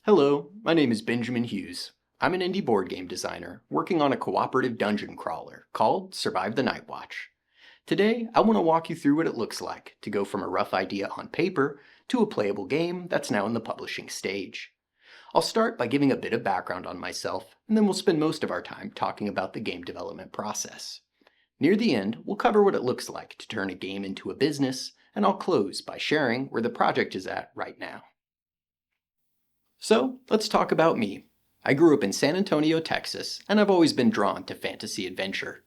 Hello, my name is Benjamin Hughes. I'm an indie board game designer working on a cooperative dungeon crawler called Survive the Night Watch. Today, I want to walk you through what it looks like to go from a rough idea on paper to a playable game that's now in the publishing stage. I'll start by giving a bit of background on myself, and then we'll spend most of our time talking about the game development process. Near the end, we'll cover what it looks like to turn a game into a business, and I'll close by sharing where the project is at right now. So, let's talk about me. I grew up in San Antonio, Texas, and I've always been drawn to fantasy adventure.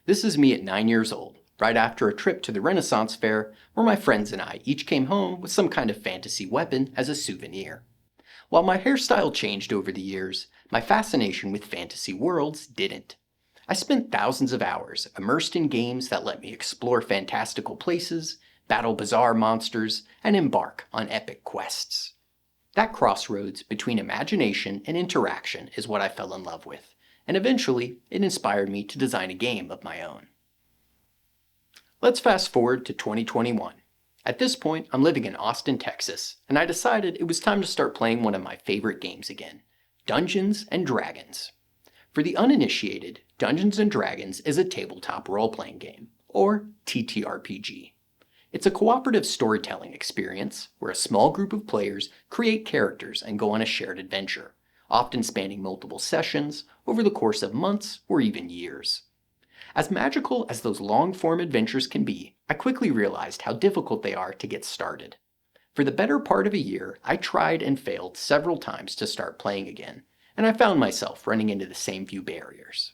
This is me at 9 years old, right after a trip to the Renaissance Fair, where my friends and I each came home with some kind of fantasy weapon as a souvenir. While my hairstyle changed over the years, my fascination with fantasy worlds didn't. I spent thousands of hours immersed in games that let me explore fantastical places, battle bizarre monsters, and embark on epic quests. That crossroads between imagination and interaction is what I fell in love with, and eventually it inspired me to design a game of my own. Let's fast forward to 2021. At this point, I'm living in Austin, Texas, and I decided it was time to start playing one of my favorite games again, Dungeons and Dragons. For the uninitiated, Dungeons and Dragons is a tabletop role-playing game, or TTRPG. It's a cooperative storytelling experience where a small group of players create characters and go on a shared adventure, often spanning multiple sessions over the course of months or even years. As magical as those long-form adventures can be, I quickly realized how difficult they are to get started. For the better part of a year, I tried and failed several times to start playing again, and I found myself running into the same few barriers.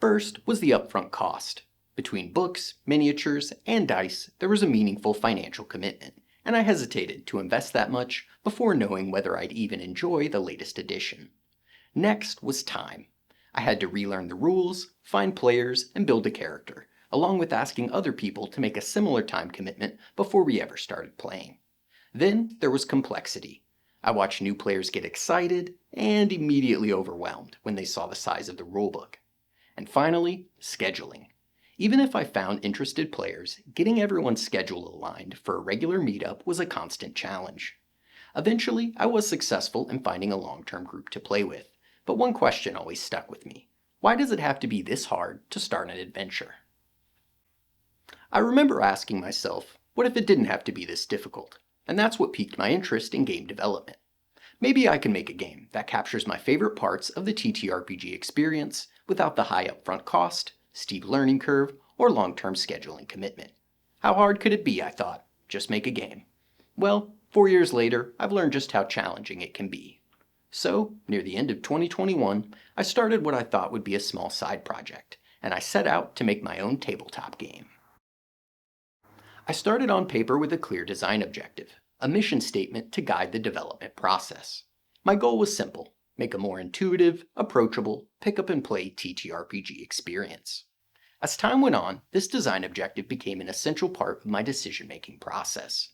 First was the upfront cost. Between books, miniatures, and dice, there was a meaningful financial commitment, and I hesitated to invest that much before knowing whether I'd even enjoy the latest edition. Next was time. I had to relearn the rules, find players, and build a character, along with asking other people to make a similar time commitment before we ever started playing. Then there was complexity. I watched new players get excited and immediately overwhelmed when they saw the size of the rulebook. And finally, scheduling. Even if I found interested players, getting everyone's schedule aligned for a regular meetup was a constant challenge. Eventually, I was successful in finding a long-term group to play with, but one question always stuck with me. Why does it have to be this hard to start an adventure? I remember asking myself, what if it didn't have to be this difficult? And that's what piqued my interest in game development. Maybe I can make a game that captures my favorite parts of the TTRPG experience without the high upfront cost, steep learning curve, or long-term scheduling commitment. How hard could it be, I thought? Just make a game. Well, 4 years later, I've learned just how challenging it can be. So, near the end of 2021, I started what I thought would be a small side project, and I set out to make my own tabletop game. I started on paper with a clear design objective, a mission statement to guide the development process. My goal was simple: make a more intuitive, approachable, pick-up-and-play TTRPG experience. As time went on, this design objective became an essential part of my decision-making process.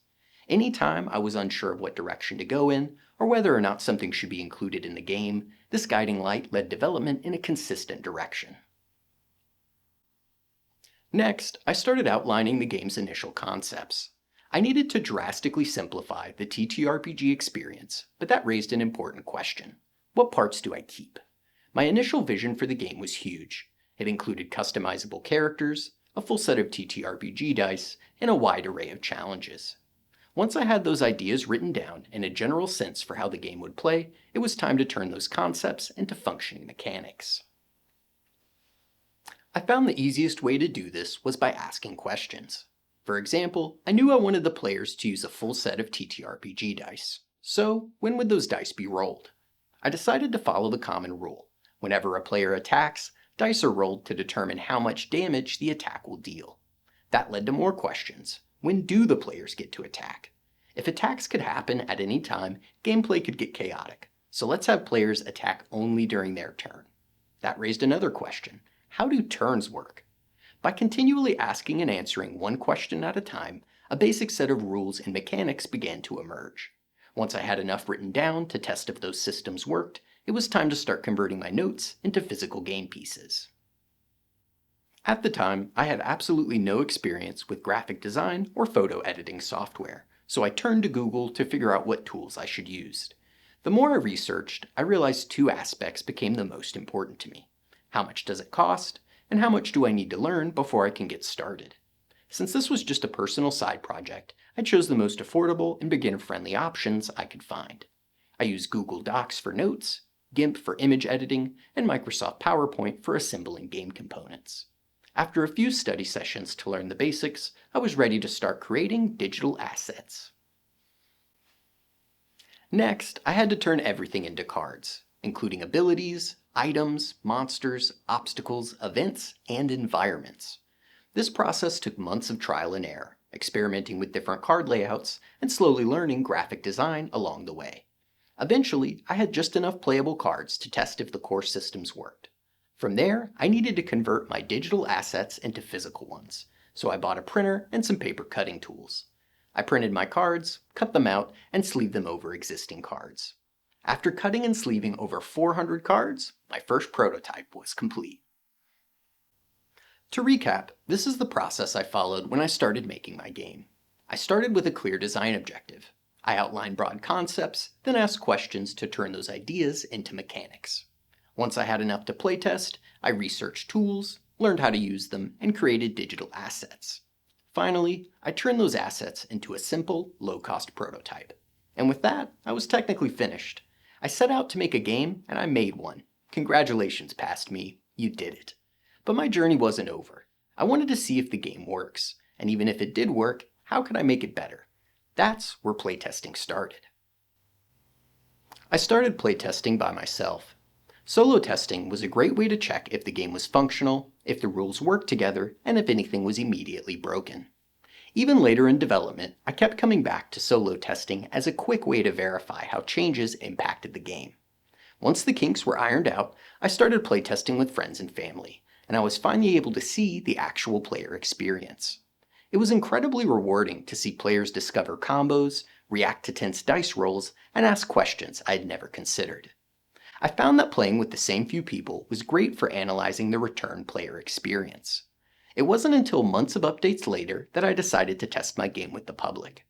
Anytime I was unsure of what direction to go in, or whether or not something should be included in the game, this guiding light led development in a consistent direction. Next, I started outlining the game's initial concepts. I needed to drastically simplify the TTRPG experience, but that raised an important question. What parts do I keep? My initial vision for the game was huge. It included customizable characters, a full set of TTRPG dice, and a wide array of challenges. Once I had those ideas written down and a general sense for how the game would play, it was time to turn those concepts into functioning mechanics. I found the easiest way to do this was by asking questions. For example, I knew I wanted the players to use a full set of TTRPG dice. So, when would those dice be rolled? I decided to follow the common rule. Whenever a player attacks, dice are rolled to determine how much damage the attack will deal. That led to more questions. When do the players get to attack? If attacks could happen at any time, gameplay could get chaotic. So let's have players attack only during their turn. That raised another question. How do turns work? By continually asking and answering one question at a time, a basic set of rules and mechanics began to emerge. Once I had enough written down to test if those systems worked, it was time to start converting my notes into physical game pieces. At the time, I had absolutely no experience with graphic design or photo editing software, so I turned to Google to figure out what tools I should use. The more I researched, I realized two aspects became the most important to me. How much does it cost, and how much do I need to learn before I can get started? Since this was just a personal side project, I chose the most affordable and beginner-friendly options I could find. I used Google Docs for notes, GIMP for image editing, and Microsoft PowerPoint for assembling game components. After a few study sessions to learn the basics, I was ready to start creating digital assets. Next, I had to turn everything into cards, including abilities, items, monsters, obstacles, events, and environments. This process took months of trial and error, experimenting with different card layouts, and slowly learning graphic design along the way. Eventually, I had just enough playable cards to test if the core systems worked. From there, I needed to convert my digital assets into physical ones, so I bought a printer and some paper cutting tools. I printed my cards, cut them out, and sleeved them over existing cards. After cutting and sleeving over 400 cards, my first prototype was complete. To recap, this is the process I followed when I started making my game. I started with a clear design objective. I outlined broad concepts, then asked questions to turn those ideas into mechanics. Once I had enough to playtest, I researched tools, learned how to use them, and created digital assets. Finally, I turned those assets into a simple, low-cost prototype. And with that, I was technically finished. I set out to make a game, and I made one. Congratulations, past me, you did it. But my journey wasn't over. I wanted to see if the game works, and even if it did work, how could I make it better? That's where playtesting started. I started playtesting by myself. Solo testing was a great way to check if the game was functional, if the rules worked together, and if anything was immediately broken. Even later in development, I kept coming back to solo testing as a quick way to verify how changes impacted the game. Once the kinks were ironed out, I started playtesting with friends and family, and I was finally able to see the actual player experience. It was incredibly rewarding to see players discover combos, react to tense dice rolls, and ask questions I had never considered. I found that playing with the same few people was great for analyzing the return player experience. It wasn't until months of updates later that I decided to test my game with the public.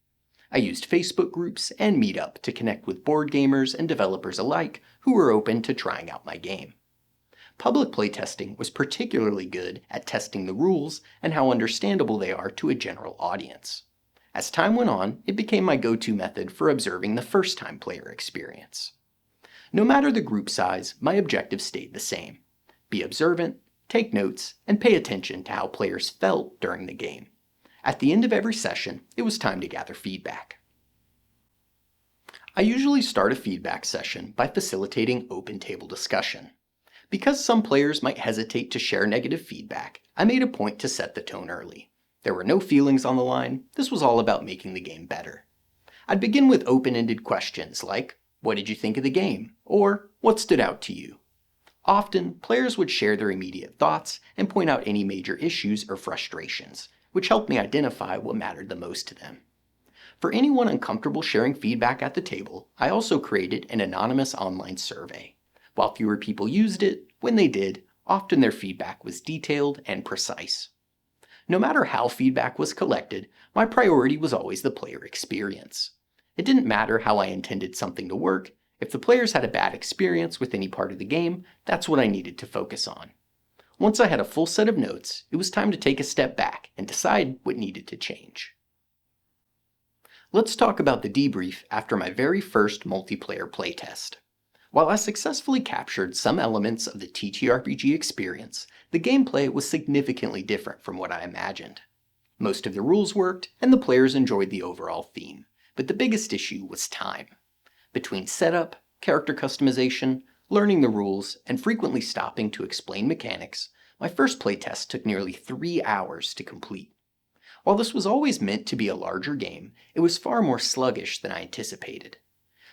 I used Facebook groups and Meetup to connect with board gamers and developers alike who were open to trying out my game. Public playtesting was particularly good at testing the rules and how understandable they are to a general audience. As time went on, it became my go-to method for observing the first-time player experience. No matter the group size, my objective stayed the same. Be observant, take notes, and pay attention to how players felt during the game. At the end of every session, it was time to gather feedback. I usually start a feedback session by facilitating open table discussion. Because some players might hesitate to share negative feedback, I made a point to set the tone early. There were no feelings on the line. This was all about making the game better. I'd begin with open-ended questions like, "What did you think of the game?" or "What stood out to you?" Often, players would share their immediate thoughts and point out any major issues or frustrations, which helped me identify what mattered the most to them. For anyone uncomfortable sharing feedback at the table, I also created an anonymous online survey. While fewer people used it, when they did, often their feedback was detailed and precise. No matter how feedback was collected, my priority was always the player experience. It didn't matter how I intended something to work. If the players had a bad experience with any part of the game, that's what I needed to focus on. Once I had a full set of notes, it was time to take a step back and decide what needed to change. Let's talk about the debrief after my very first multiplayer playtest. While I successfully captured some elements of the TTRPG experience, the gameplay was significantly different from what I imagined. Most of the rules worked, and the players enjoyed the overall theme, but the biggest issue was time. Between setup, character customization, learning the rules, and frequently stopping to explain mechanics, my first playtest took nearly 3 hours to complete. While this was always meant to be a larger game, it was far more sluggish than I anticipated.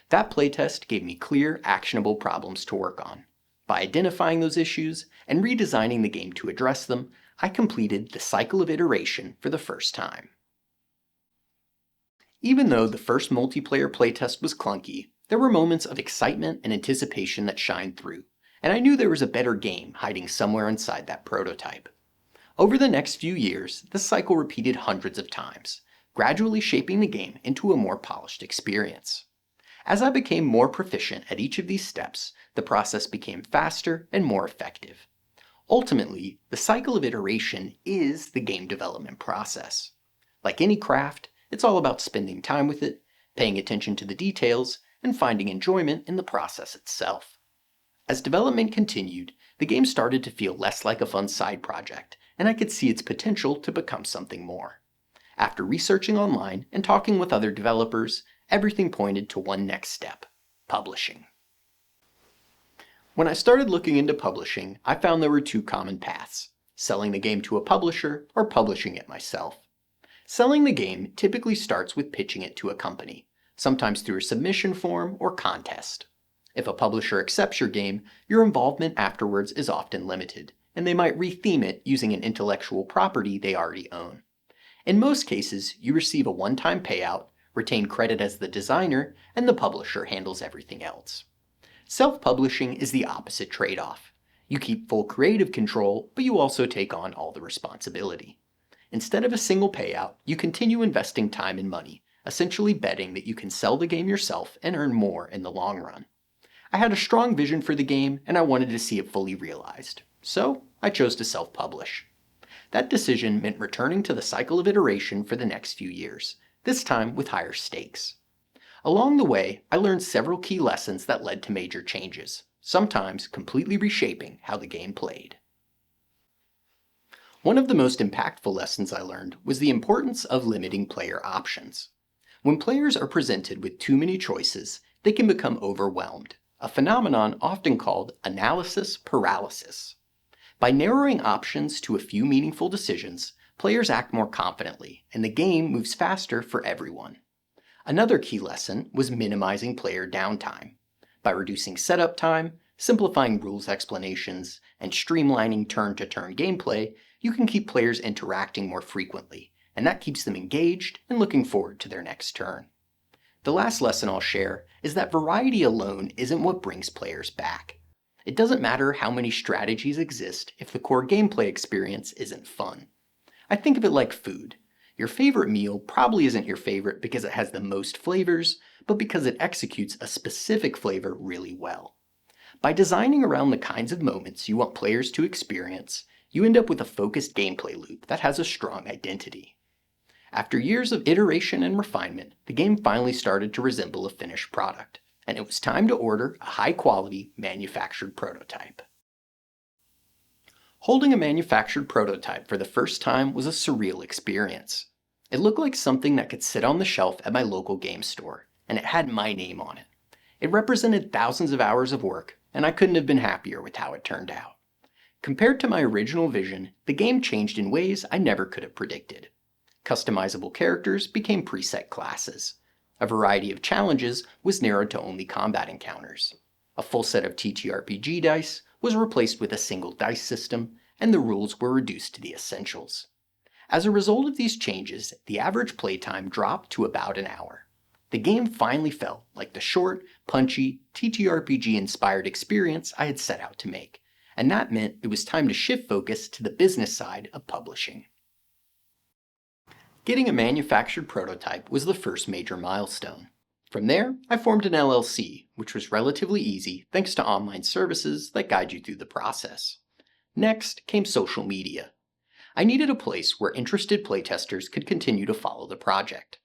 That playtest gave me clear, actionable problems to work on. By identifying those issues and redesigning the game to address them, I completed the cycle of iteration for the first time. Even though the first multiplayer playtest was clunky, there were moments of excitement and anticipation that shined through, and I knew there was a better game hiding somewhere inside that prototype. Over the next few years, this cycle repeated hundreds of times. gradually shaping the game into a more polished experience. As I became more proficient at each of these steps, the process became faster and more effective. Ultimately, the cycle of iteration is the game development process. Like any craft, it's all about spending time with it, paying attention to the details, and finding enjoyment in the process itself. As development continued, the game started to feel less like a fun side project, and I could see its potential to become something more. After researching online and talking with other developers, everything pointed to one next step: publishing. When I started looking into publishing, I found there were two common paths: selling the game to a publisher or publishing it myself. Selling the game typically starts with pitching it to a company, sometimes through a submission form or contest. If a publisher accepts your game, your involvement afterwards is often limited, and they might retheme it using an intellectual property they already own. In most cases, you receive a one-time payout, retain credit as the designer, and the publisher handles everything else. Self-publishing is the opposite trade-off. You keep full creative control, but you also take on all the responsibility. Instead of a single payout, you continue investing time and money, essentially betting that you can sell the game yourself and earn more in the long run. I had a strong vision for the game, and I wanted to see it fully realized, so I chose to self-publish. That decision meant returning to the cycle of iteration for the next few years, this time with higher stakes. Along the way, I learned several key lessons that led to major changes, sometimes completely reshaping how the game played. One of the most impactful lessons I learned was the importance of limiting player options. When players are presented with too many choices, they can become overwhelmed, a phenomenon often called analysis paralysis. By narrowing options to a few meaningful decisions, players act more confidently, and the game moves faster for everyone. Another key lesson was minimizing player downtime. By reducing setup time, simplifying rules explanations, and streamlining turn-to-turn gameplay, you can keep players interacting more frequently, and that keeps them engaged and looking forward to their next turn. The last lesson I'll share is that variety alone isn't what brings players back. It doesn't matter how many strategies exist if the core gameplay experience isn't fun. I think of it like food. Your favorite meal probably isn't your favorite because it has the most flavors, but because it executes a specific flavor really well. By designing around the kinds of moments you want players to experience, you end up with a focused gameplay loop that has a strong identity. After years of iteration and refinement, the game finally started to resemble a finished product, and it was time to order a high-quality manufactured prototype. Holding a manufactured prototype for the first time was a surreal experience. It looked like something that could sit on the shelf at my local game store, and it had my name on it. It represented thousands of hours of work, and I couldn't have been happier with how it turned out. Compared to my original vision, the game changed in ways I never could have predicted. Customizable characters became preset classes. A variety of challenges was narrowed to only combat encounters. A full set of TTRPG dice was replaced with a single dice system, and the rules were reduced to the essentials. As a result of these changes, the average playtime dropped to about an hour. The game finally felt like the short, punchy, TTRPG-inspired experience I had set out to make, and that meant it was time to shift focus to the business side of publishing. Getting a manufactured prototype was the first major milestone. From there, I formed an LLC, which was relatively easy thanks to online services that guide you through the process. Next came social media. I needed a place where interested playtesters could continue to follow the project.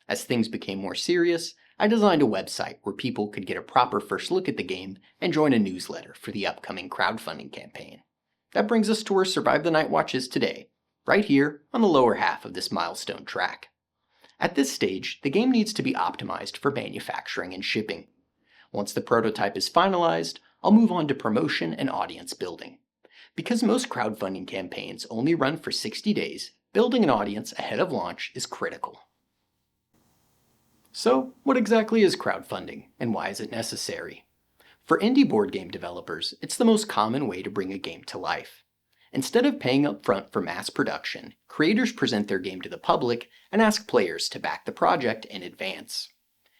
As things became more serious, I designed a website where people could get a proper first look at the game and join a newsletter for the upcoming crowdfunding campaign. That brings us to where Survive the Night Watch is today, right here on the lower half of this milestone track. At this stage, the game needs to be optimized for manufacturing and shipping. Once the prototype is finalized, I'll move on to promotion and audience building. Because most crowdfunding campaigns only run for 60 days, building an audience ahead of launch is critical. So, what exactly is crowdfunding, and why is it necessary? For indie board game developers, it's the most common way to bring a game to life. Instead of paying up front for mass production, creators present their game to the public and ask players to back the project in advance.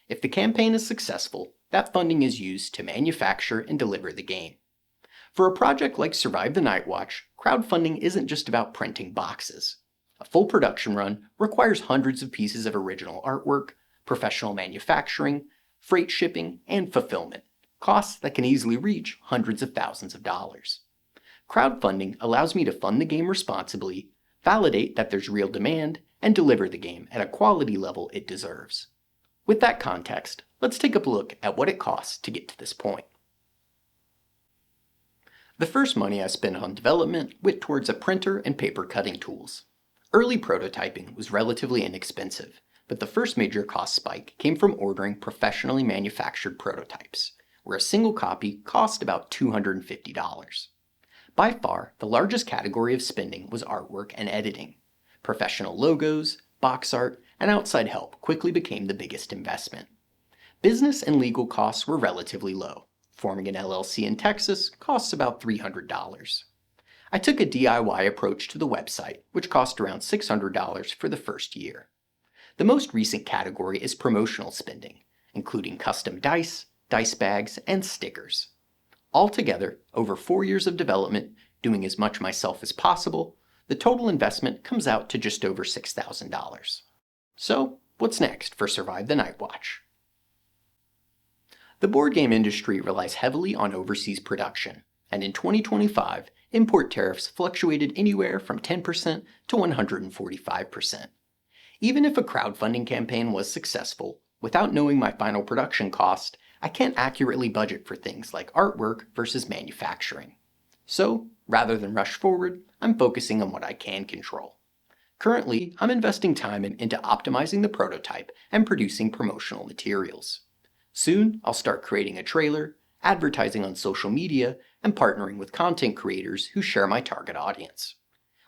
If the campaign is successful, that funding is used to manufacture and deliver the game. For a project like Survive the Night Watch, crowdfunding isn't just about printing boxes. A full production run requires hundreds of pieces of original artwork, professional manufacturing, freight shipping, and fulfillment, costs that can easily reach hundreds of thousands of dollars. Crowdfunding allows me to fund the game responsibly, validate that there's real demand, and deliver the game at a quality level it deserves. With that context, let's take a look at what it costs to get to this point. The first money I spent on development went towards a printer and paper cutting tools. Early prototyping was relatively inexpensive, but the first major cost spike came from ordering professionally manufactured prototypes, where a single copy cost about $250. By far, the largest category of spending was artwork and editing. Professional logos, box art, and outside help quickly became the biggest investment. Business and legal costs were relatively low. Forming an LLC in Texas costs about $300. I took a DIY approach to the website, which cost around $600 for the first year. The most recent category is promotional spending, including custom dice, dice bags, and stickers. Altogether, over 4 years of development, doing as much myself as possible, the total investment comes out to just over $6,000. So, what's next for Survive the Night Watch? The board game industry relies heavily on overseas production, and in 2025, import tariffs fluctuated anywhere from 10% to 145%. Even if a crowdfunding campaign was successful, without knowing my final production cost, I can't accurately budget for things like artwork versus manufacturing. So, rather than rush forward, I'm focusing on what I can control. Currently, I'm investing time into optimizing the prototype and producing promotional materials. Soon, I'll start creating a trailer, advertising on social media, and partnering with content creators who share my target audience.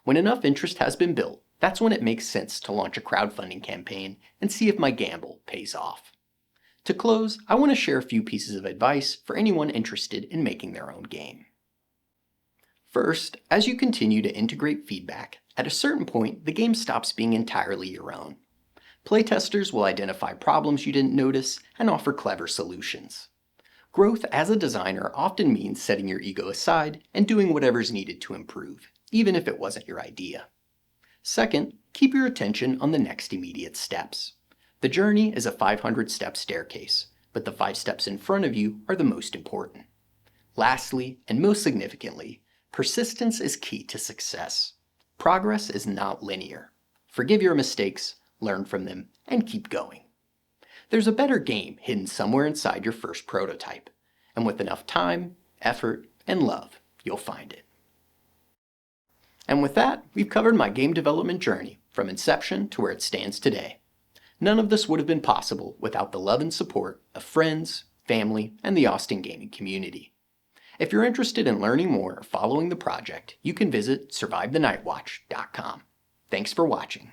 When enough interest has been built, that's when it makes sense to launch a crowdfunding campaign and see if my gamble pays off. To close, I want to share a few pieces of advice for anyone interested in making their own game. First, as you continue to integrate feedback, at a certain point the game stops being entirely your own. Playtesters will identify problems you didn't notice and offer clever solutions. Growth as a designer often means setting your ego aside and doing whatever's needed to improve, even if it wasn't your idea. Second, keep your attention on the next immediate steps. The journey is a 500-step staircase, but the 5 steps in front of you are the most important. Lastly, and most significantly, persistence is key to success. Progress is not linear. Forgive your mistakes, learn from them, and keep going. There's a better game hidden somewhere inside your first prototype, and with enough time, effort, and love, you'll find it. And with that, we've covered my game development journey from inception to where it stands today. None of this would have been possible without the love and support of friends, family, and the Austin gaming community. If you're interested in learning more or following the project, you can visit survivethenightwatch.com. Thanks for watching.